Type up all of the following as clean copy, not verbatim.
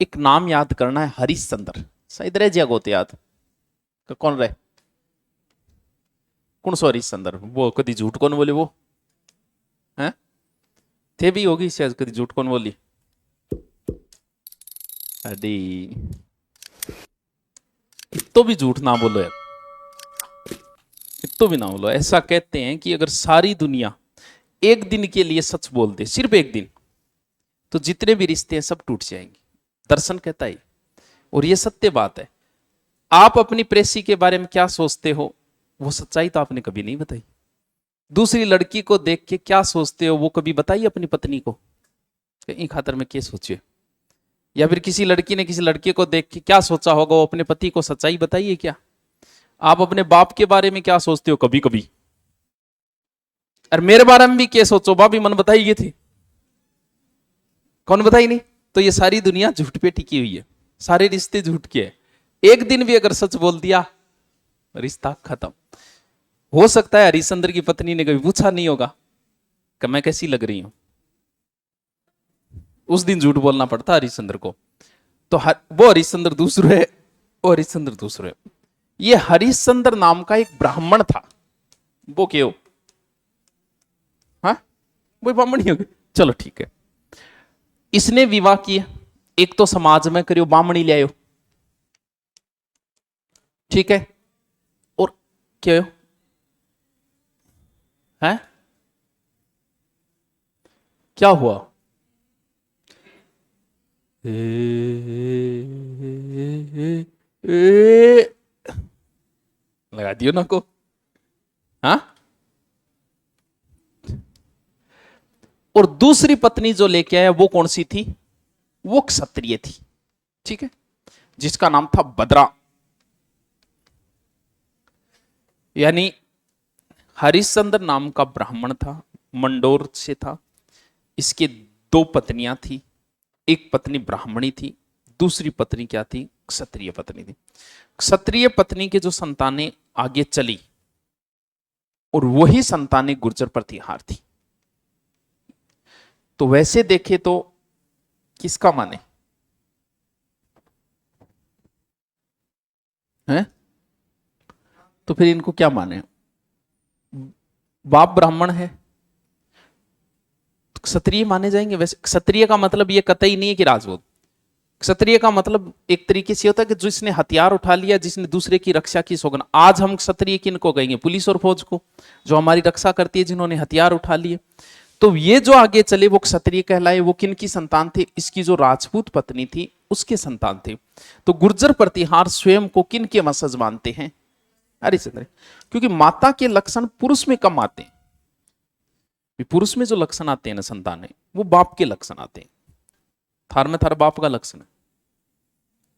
एक नाम याद करना है, हरिश्चंद्र। शायद रह जिया गोते याद कौन रहे, कौन सो हरिश्चंद्र, वो कभी झूठ कौन बोले, वो हैं थे भी होगी शायद, कभी झूठ कौन बोली। अरे तो भी झूठ ना बोलो यार, तो भी ना बोलो। ऐसा कहते हैं कि अगर सारी दुनिया एक दिन के लिए सच बोल दे, सिर्फ एक दिन, तो जितने भी रिश्ते हैं सब टूट जाएंगे। दर्शन कहता है, और ये सत्य बात है। आप अपनी प्रेसी के बारे में क्या सोचते हो, वो सच्चाई तो आपने कभी नहीं बताई। दूसरी लड़की को देख के क्या सोचते हो, वो कभी बताइए अपनी पत्नी को, इन खातर में क्या सोचिए। या फिर किसी लड़की ने किसी लड़के को देख के क्या सोचा होगा, वो अपने पति को सच्चाई बताइए क्या। आप अपने बाप के बारे में क्या सोचते हो कभी कभी, और मेरे बारे में भी क्या सोचो, भाभी मन बताइए थे, कौन बताई नहीं। तो ये सारी दुनिया झूठ पे टिकी हुई है, सारे रिश्ते झूठ के हैं। एक दिन भी अगर सच बोल दिया, रिश्ता खत्म। हो सकता है हरिश्चंद्र की पत्नी ने कभी पूछा नहीं होगा कि मैं कैसी लग रही हूं, उस दिन झूठ बोलना पड़ता हरिश्चंद्र को। तो वो हरिश्चंद्र दूसरे है, वो हरिश्चंद्र दूसरे है। ये हरिश्चंद्र नाम का एक ब्राह्मण था, वो क्यों, हाँ वो ब्राह्मण ही हो गए, चलो ठीक है। इसने विवाह किया, एक तो समाज में करियो बामणी ले आयो, ठीक है, और क्या है, क्या हुआ, लगा दियो ना को, हाँ। और दूसरी पत्नी जो लेके आया वो कौन सी थी, वो क्षत्रिय थी, ठीक है, जिसका नाम था बद्रा। यानी हरिश्चंद्र नाम का ब्राह्मण था, मंडोर से था। इसके दो पत्नियां थी, एक पत्नी ब्राह्मणी थी, दूसरी पत्नी क्या थी, क्षत्रिय पत्नी थी। क्षत्रिय पत्नी के जो संतानें आगे चली, और वही संतानें गुर्जर प्रतिहार थी। तो वैसे देखे तो किसका माने हैं, तो फिर इनको क्या माने, बाप ब्राह्मण है तो क्षत्रिय माने जाएंगे। वैसे क्षत्रिय का मतलब ये कतई नहीं है कि राजपूत। क्षत्रिय का मतलब एक तरीके से होता है कि जिसने हथियार उठा लिया, जिसने दूसरे की रक्षा की सौगंध। आज हम क्षत्रिय किनको कहेंगे, पुलिस और फौज को, जो हमारी रक्षा करती है, जिन्होंने हथियार उठा लिए। तो ये जो आगे चले वो क्षत्रिय कहलाए। वो किन की संतान थे, इसकी जो राजपूत पत्नी थी उसके संतान थे। तो गुर्जर प्रतिहार स्वयं को किन के वंशज मानते हैं, हरिश्चंद्र। क्योंकि माता के लक्षण पुरुष में कम आते हैं, पुरुष में जो लक्षण आते हैं ना संतान, वो बाप के लक्षण आते हैं। थार में थार बाप का लक्षण है,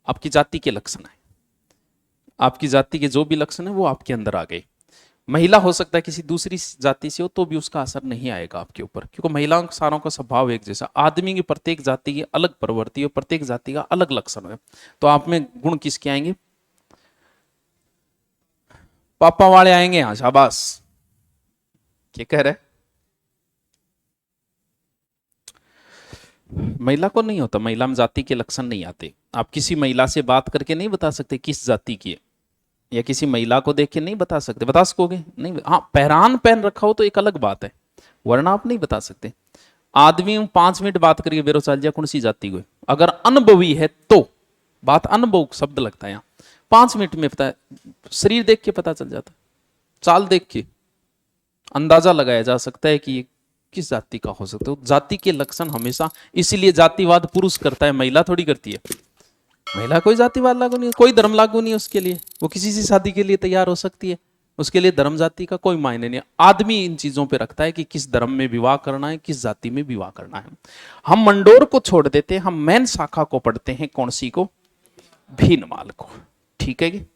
आपकी जाति के लक्षण है, आपकी जाति के जो भी लक्षण है वो आपके अंदर आ गए। महिला हो सकता है किसी दूसरी जाति से हो, तो भी उसका असर नहीं आएगा आपके ऊपर, क्योंकि महिलाओं सारों का स्वभाव एक जैसा। आदमी की प्रत्येक जाति की अलग प्रवृत्ति है, प्रत्येक जाति का अलग लक्षण है। तो आप में गुण किसके आएंगे, पापा वाले आएंगे, हाँ शाबाश। क्या कह रहे, महिला को नहीं होता, महिला में जाति के लक्षण नहीं आते। आप किसी महिला से बात करके नहीं बता सकते किस जाति की है, या किसी महिला को देख के नहीं बता सकते, बता सकोगे नहीं। हाँ पहरान पहन रखा हो तो एक अलग बात है, वरना आप नहीं बता सकते। आदमी 5 मिनट बात करके बेरोजगार जा कौन सी जाति को, अगर अनुभवी है तो, बात अनुभव शब्द लगता है यहाँ, 5 मिनट में पता है, शरीर देख के पता चल जाता है, चाल देख के अंदाजा लगाया जा सकता है कि ये किस जाति का हो सकता है। जाति के लक्षण हमेशा, इसीलिए जातिवाद पुरुष करता है, महिला थोड़ी करती है। महिला कोई जातिवाद लागू नहीं, कोई धर्म लागू नहीं है उसके लिए, वो किसी से शादी के लिए तैयार हो सकती है, उसके लिए धर्म जाति का कोई मायने नहीं। आदमी इन चीजों पे रखता है कि किस धर्म में विवाह करना है, किस जाति में विवाह करना है। हम मंडोर को छोड़ देते हैं, हम मैन शाखा को पढ़ते हैं, कौन सी को, भीनमाल को, ठीक है।